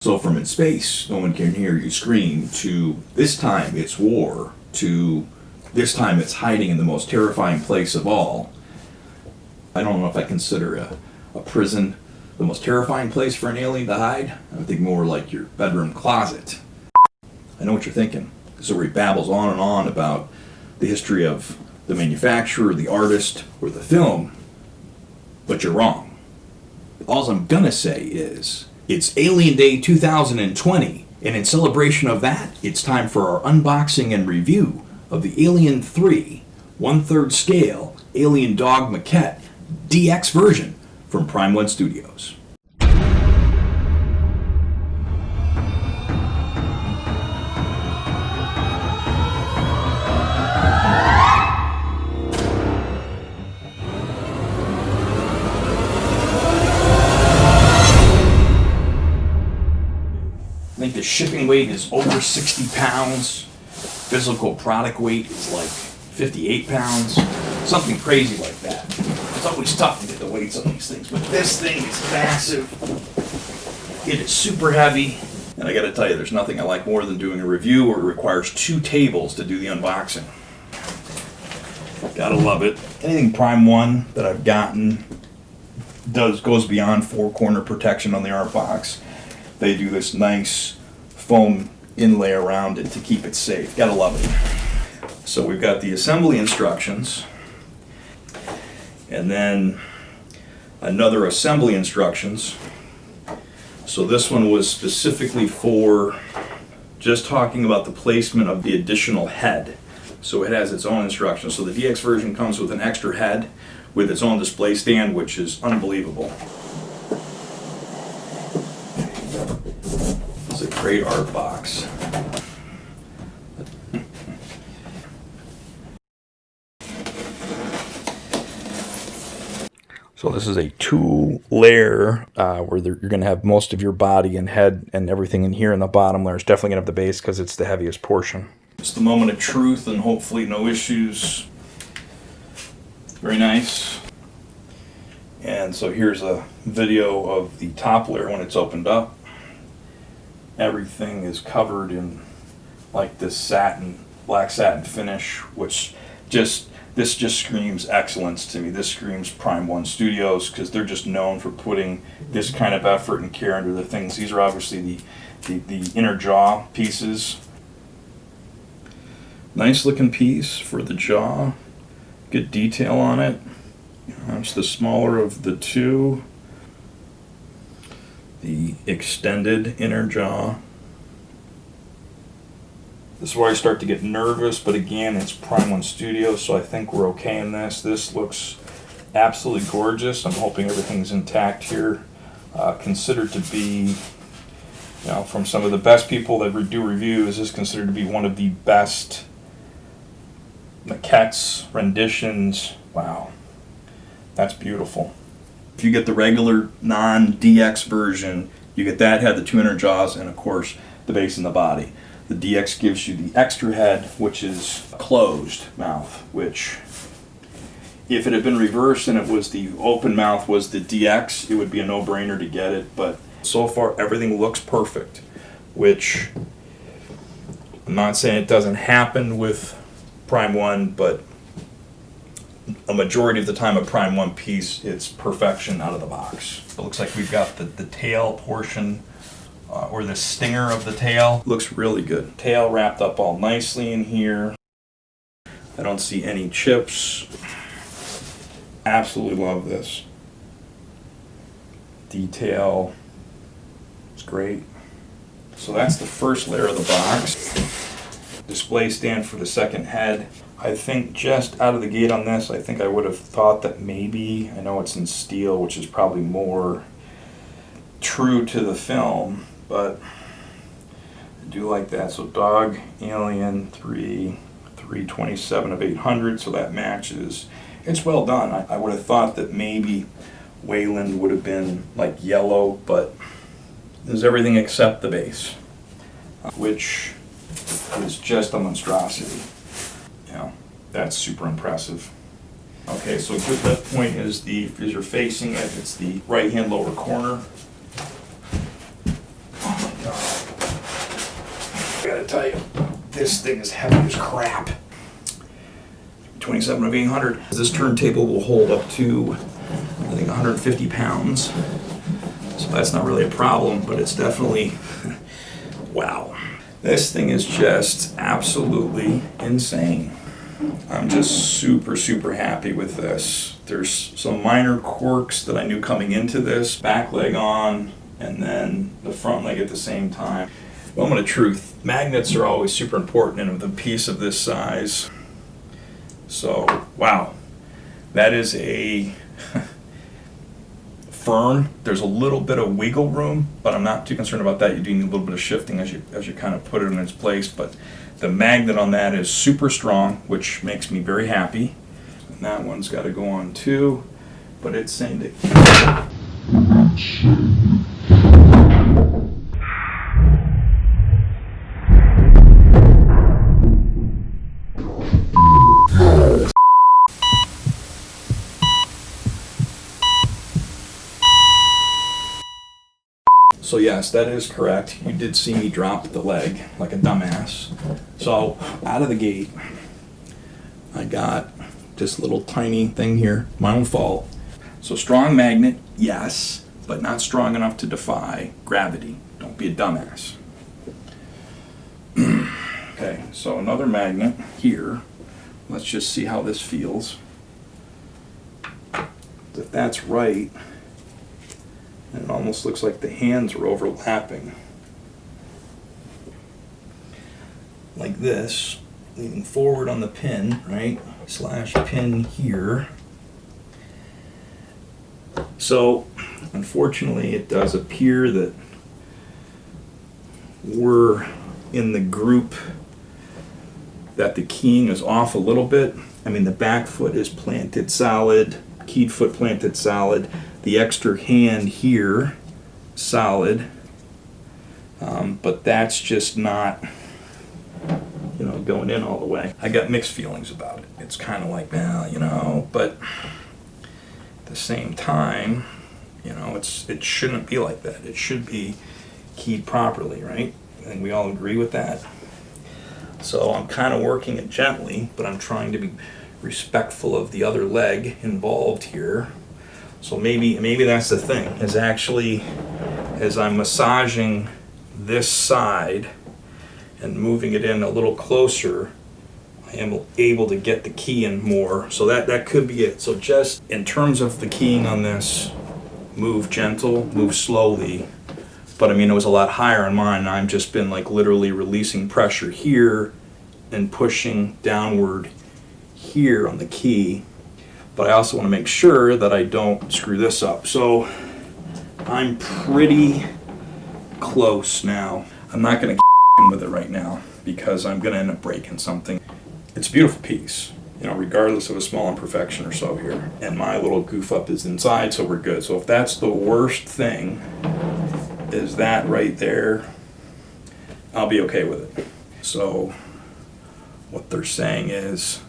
So from in space, no one can hear you scream, to this time it's war, to this time it's hiding in the most terrifying place of all. I don't know if I consider a prison the most terrifying place for an alien to hide. I would think more like your bedroom closet. I know what you're thinking. So where he babbles on and on about the history of the manufacturer, the artist, or the film, but you're wrong. All I'm gonna say is, it's Alien Day 2020, and in celebration of that, it's time for our unboxing and review of the Alien 3 1/3 scale Alien Dog Maquette DX version from Prime 1 Studios. I think the shipping weight is over 60 pounds. Physical product weight is like 58 pounds. Something crazy like that. It's always tough to get the weights on these things, but this thing is massive. It is super heavy. And I gotta tell you, there's nothing I like more than doing a review where it requires 2 tables to do the unboxing. Gotta love it. Anything Prime 1 that I've gotten goes beyond 4-corner protection on the art box. They do this nice foam inlay around it to keep it safe. Gotta love it. So we've got the assembly instructions, and then another assembly instructions. So this one was specifically for just talking about the placement of the additional head. So it has its own instructions. So the DX version comes with an extra head with its own display stand, which is unbelievable. It's a great art box. So this is a 2-layer where you're going to have most of your body and head and everything in here in the bottom layer. It's definitely going to have the base because it's the heaviest portion. It's the moment of truth and hopefully no issues. Very nice. And so here's a video of the top layer when it's opened up. Everything is covered in like this satin, black satin finish, which this just screams excellence to me. This screams Prime 1 Studios, because they're just known for putting this kind of effort and care into the things. These are obviously the inner jaw pieces. Nice looking piece for the jaw. Good detail on it. It's the smaller of the two. The extended inner jaw. This is where I start to get nervous, but again, it's Prime 1 Studios, so I think we're okay in this. This looks absolutely gorgeous. I'm hoping everything's intact here. Considered to be, from some of the best people that do reviews, this is considered to be one of the best maquettes, renditions. Wow, that's beautiful. If you get the regular non-DX version, you get that head, the 2 inner jaws, and of course the base and the body. The DX gives you the extra head, which is a closed mouth, which if it had been reversed and it was the open mouth was the DX, it would be a no-brainer to get it, but so far everything looks perfect, which I'm not saying it doesn't happen with Prime 1, but a majority of the time a Prime 1 piece, it's perfection out of the box. It looks like we've got the tail portion, or the stinger of the tail. Looks really good. Tail wrapped up all nicely in here. I don't see any chips. Absolutely love this. Detail is great. So that's the first layer of the box. Display stand for the second head. I think just out of the gate on this, I think I would have thought that maybe, I know it's in steel, which is probably more true to the film, but I do like that. So Dog Alien 327 of 800, so that matches. It's well done. I would have thought that maybe Wayland would have been like yellow, but there's everything except the base, which is just a monstrosity. That's super impressive. Okay, so a good lift point is as you're facing it, it's the right hand lower corner. gotta tell you, this thing is heavy as crap. 27 of 800. This turntable will hold up to, I think, 150 pounds. So that's not really a problem, but it's definitely, wow. This thing is just absolutely insane. I'm just super, super happy with this. There's some minor quirks that I knew coming into this. Back leg on, and then the front leg at the same time. Moment of truth, magnets are always super important in a piece of this size. So, wow, that is a firm. There's a little bit of wiggle room, but I'm not too concerned about that. You do need a little bit of shifting as you kind of put it in its place, but the magnet on that is super strong, which makes me very happy. And that one's got to go on too, but it's saying that. So yes, that is correct. You did see me drop the leg like a dumbass. So out of the gate, I got this little tiny thing here, my own fault. So strong magnet, yes, but not strong enough to defy gravity. Don't be a dumbass. Okay, so another magnet here. Let's just see how this feels. If that's right, and it almost looks like the hands are overlapping. Like this, leaning forward on the pin, right? Slash pin here. So, unfortunately, it does appear that we're in the group that the keying is off a little bit. I mean, the back foot is planted solid, keyed foot planted solid. The extra hand here, solid, but that's just not, going in all the way. I got mixed feelings about it. It's kind of like, well, but at the same time, it shouldn't be like that. It should be keyed properly, right? I think we all agree with that. So I'm kind of working it gently, but I'm trying to be respectful of the other leg involved here. So maybe that's the thing, is actually as I'm massaging this side and moving it in a little closer, I am able to get the key in more. So that could be it. So just in terms of the keying on this, move gentle, move slowly. But I mean, it was a lot higher on mine. I've just been like literally releasing pressure here and pushing downward here on the key. But I also want to make sure that I don't screw this up. So I'm pretty close now. I'm not going to with it right now because I'm going to end up breaking something. It's a beautiful piece, regardless of a small imperfection or so here. And my little goof up is inside, so we're good. So if that's the worst thing, is that right there, I'll be okay with it. So what they're saying is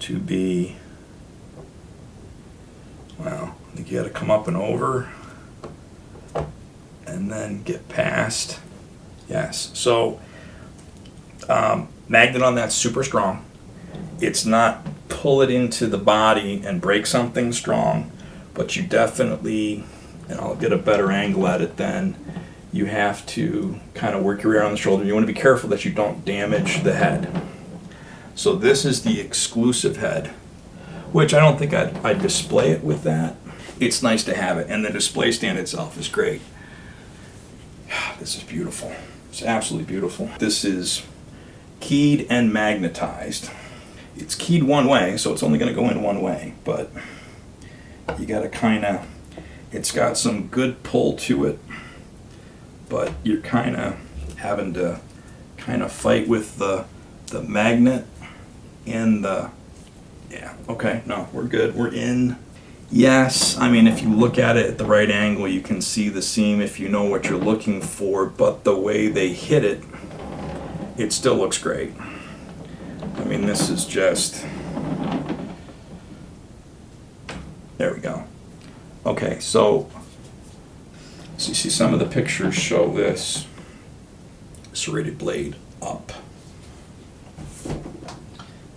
to be, well, I think you got to come up and over and then get past. Yes, so magnet on that's super strong. It's not pull it into the body and break something strong, but you definitely, and I'll get a better angle at it then, you have to kind of work your way around the shoulder. You want to be careful that you don't damage the head. So this is the exclusive head, which I don't think I'd display it with that. It's nice to have it, and the display stand itself is great. This is beautiful. It's absolutely beautiful. This is keyed and magnetized. It's keyed one way, so it's only going to go in one way, but you got to kind of, it's got some good pull to it, but you're kind of having to kind of fight with the magnet and the, yeah, okay, no, we're good, we're in. Yes, I mean, if you look at it at the right angle, you can see the seam if you know what you're looking for, but the way they hit it, it still looks great. I mean, this is just, there we go. Okay, so you see some of the pictures show this. serrated blade up.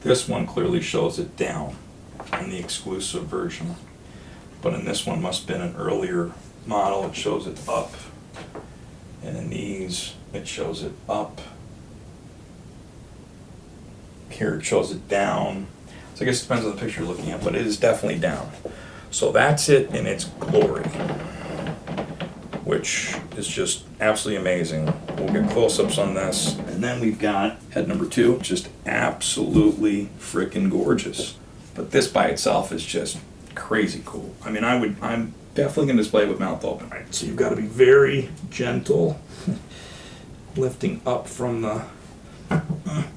This one clearly shows it down in the exclusive version, but in this one must have been an earlier model, it shows it up, and in these it shows it up. Here it shows it down. So I guess it depends on the picture you're looking at, but it is definitely down. So that's it in its glory, which is just absolutely amazing. We'll get close-ups on this. And then we've got head number 2, just absolutely freaking gorgeous. But this by itself is just crazy cool. I mean, I'm definitely gonna display it with mouth open. Right, so you've gotta be very gentle, lifting up from the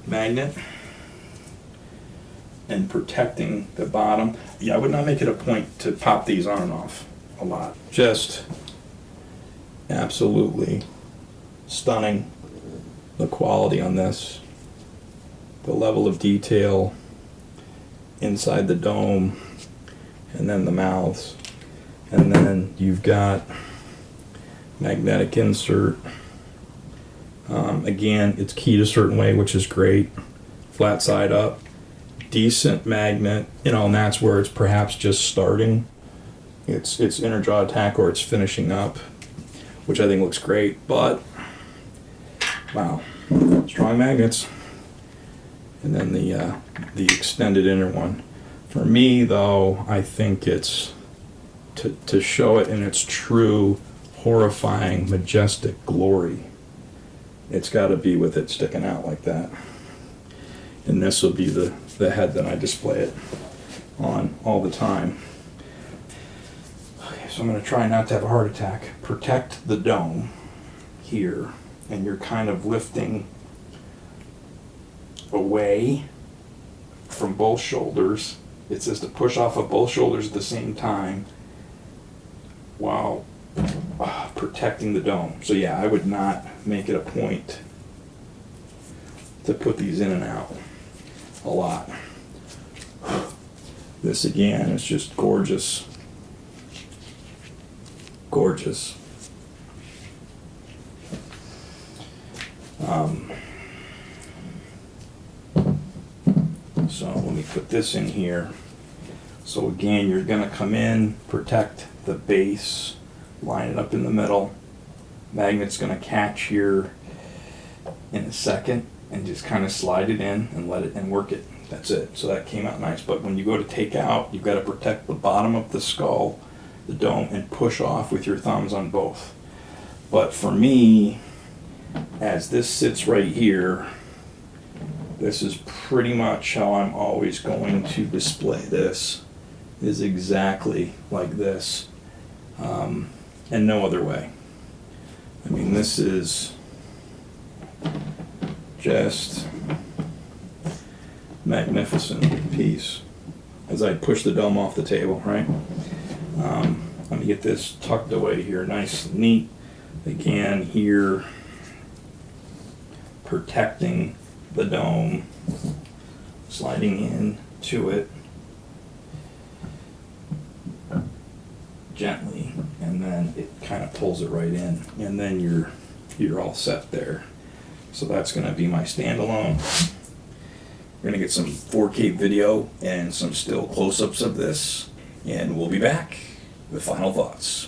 magnet and protecting the bottom. Yeah, I would not make it a point to pop these on and off a lot. Just absolutely stunning, the quality on this, the level of detail inside the dome, and then the mouths, and then you've got magnetic insert. Again, it's keyed a certain way, which is great. Flat side up, decent magnet, and that's where it's perhaps just starting its inner jaw attack, or it's finishing up, which I think looks great. But wow, strong magnets. And then the extended inner one. For me though, I think it's to show it in its true horrifying majestic glory, it's got to be with it sticking out like that. And this will be the head that I display it on all the time. Okay, so I'm going to try not to have a heart attack. Protect the dome here, and you're kind of lifting away from both shoulders. It says to push off of both shoulders at the same time while protecting the dome. So yeah, I would not make it a point to put these in and out a lot. This again is just gorgeous. Gorgeous. So let me put this in here. So again, you're going to come in, protect the base, line it up in the middle. Magnet's going to catch here in a second and just kind of slide it in and let it and work it. That's it. So that came out nice. But when you go to take out, you've got to protect the bottom of the skull, the dome, and push off with your thumbs on both. But for me, as this sits right here, this is pretty much how I'm always going to display this, is exactly like this, and no other way. I mean, this is just magnificent piece. As I push the dome off the table, right? Let me get this tucked away here, nice and neat. Again, here, protecting the dome, sliding in to it gently, and then it kind of pulls it right in, and then you're all set there. So that's going to be my standalone. We're going to get some 4K video and some still close-ups of this, and we'll be back with final thoughts.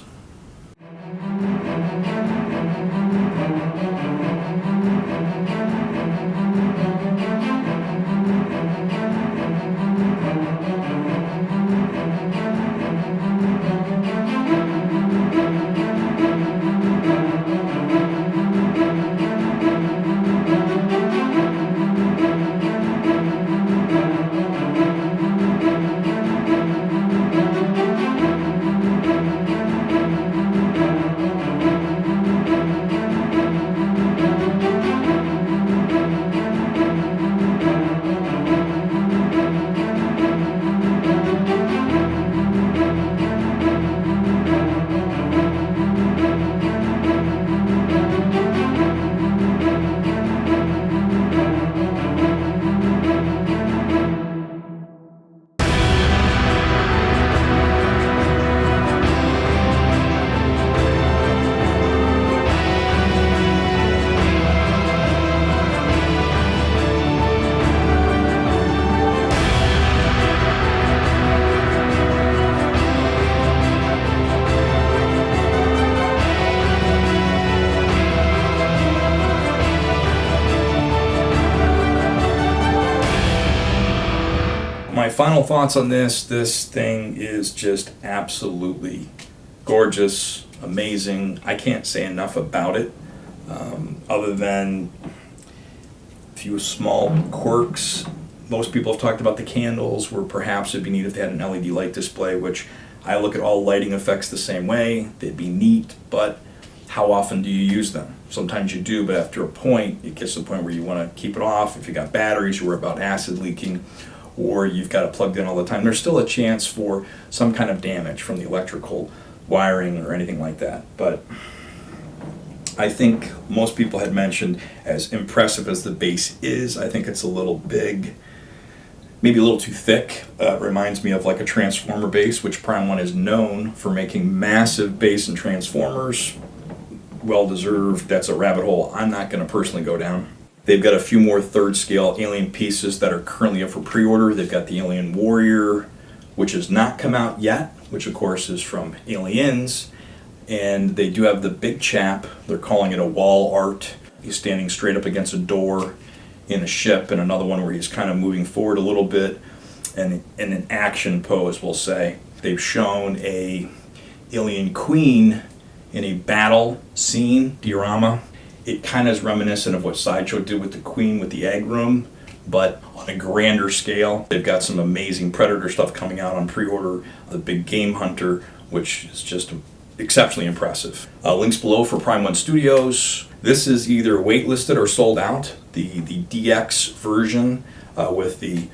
final thoughts on this thing is just absolutely gorgeous, amazing. I can't say enough about it, other than a few small quirks. Most people have talked about the candles, where perhaps it'd be neat if they had an LED light display, which I look at all lighting effects the same way. They'd be neat, but how often do you use them? Sometimes you do, but after a point, it gets to the point where you want to keep it off. If you got batteries, you worry about acid leaking, or you've got it plugged in all the time. There's still a chance for some kind of damage from the electrical wiring or anything like that. But I think most people had mentioned, as impressive as the base is, I think it's a little big, maybe a little too thick. Reminds me of like a transformer base, which Prime 1 is known for making massive base and transformers. Well deserved. That's a rabbit hole I'm not going to personally go down. They've got a few more third scale Alien pieces that are currently up for pre-order. They've got the Alien Warrior, which has not come out yet, which of course is from Aliens. And they do have the big chap. They're calling it a wall art. He's standing straight up against a door in a ship, and another one where he's kind of moving forward a little bit, and in an action pose, we'll say. They've shown a Alien Queen in a battle scene diorama. It kind of is reminiscent of what Sideshow did with the Queen with the egg room, but on a grander scale. They've got some amazing Predator stuff coming out on pre-order. The big Game Hunter, which is just exceptionally impressive. Links below for Prime 1 Studios. This is either waitlisted or sold out. The DX version with the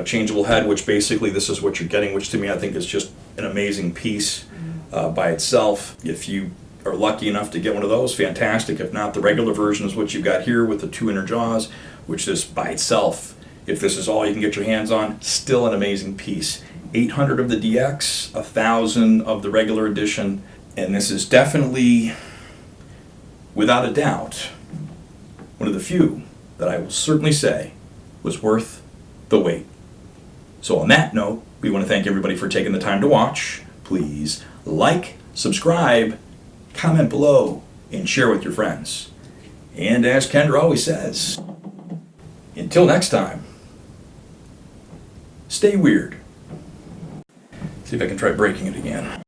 changeable head, which basically this is what you're getting, which to me I think is just an amazing piece by itself. If you are lucky enough to get one of those, fantastic. If not, the regular version is what you've got here with the 2 inner jaws, which is by itself, if this is all you can get your hands on, still an amazing piece. 800 of the DX, 1,000 of the regular edition, and this is definitely, without a doubt, one of the few that I will certainly say was worth the wait. So on that note, we want to thank everybody for taking the time to watch. Please like, subscribe, comment below, and share with your friends. And as Kendra always says, until next time, stay weird. See if I can try breaking it again.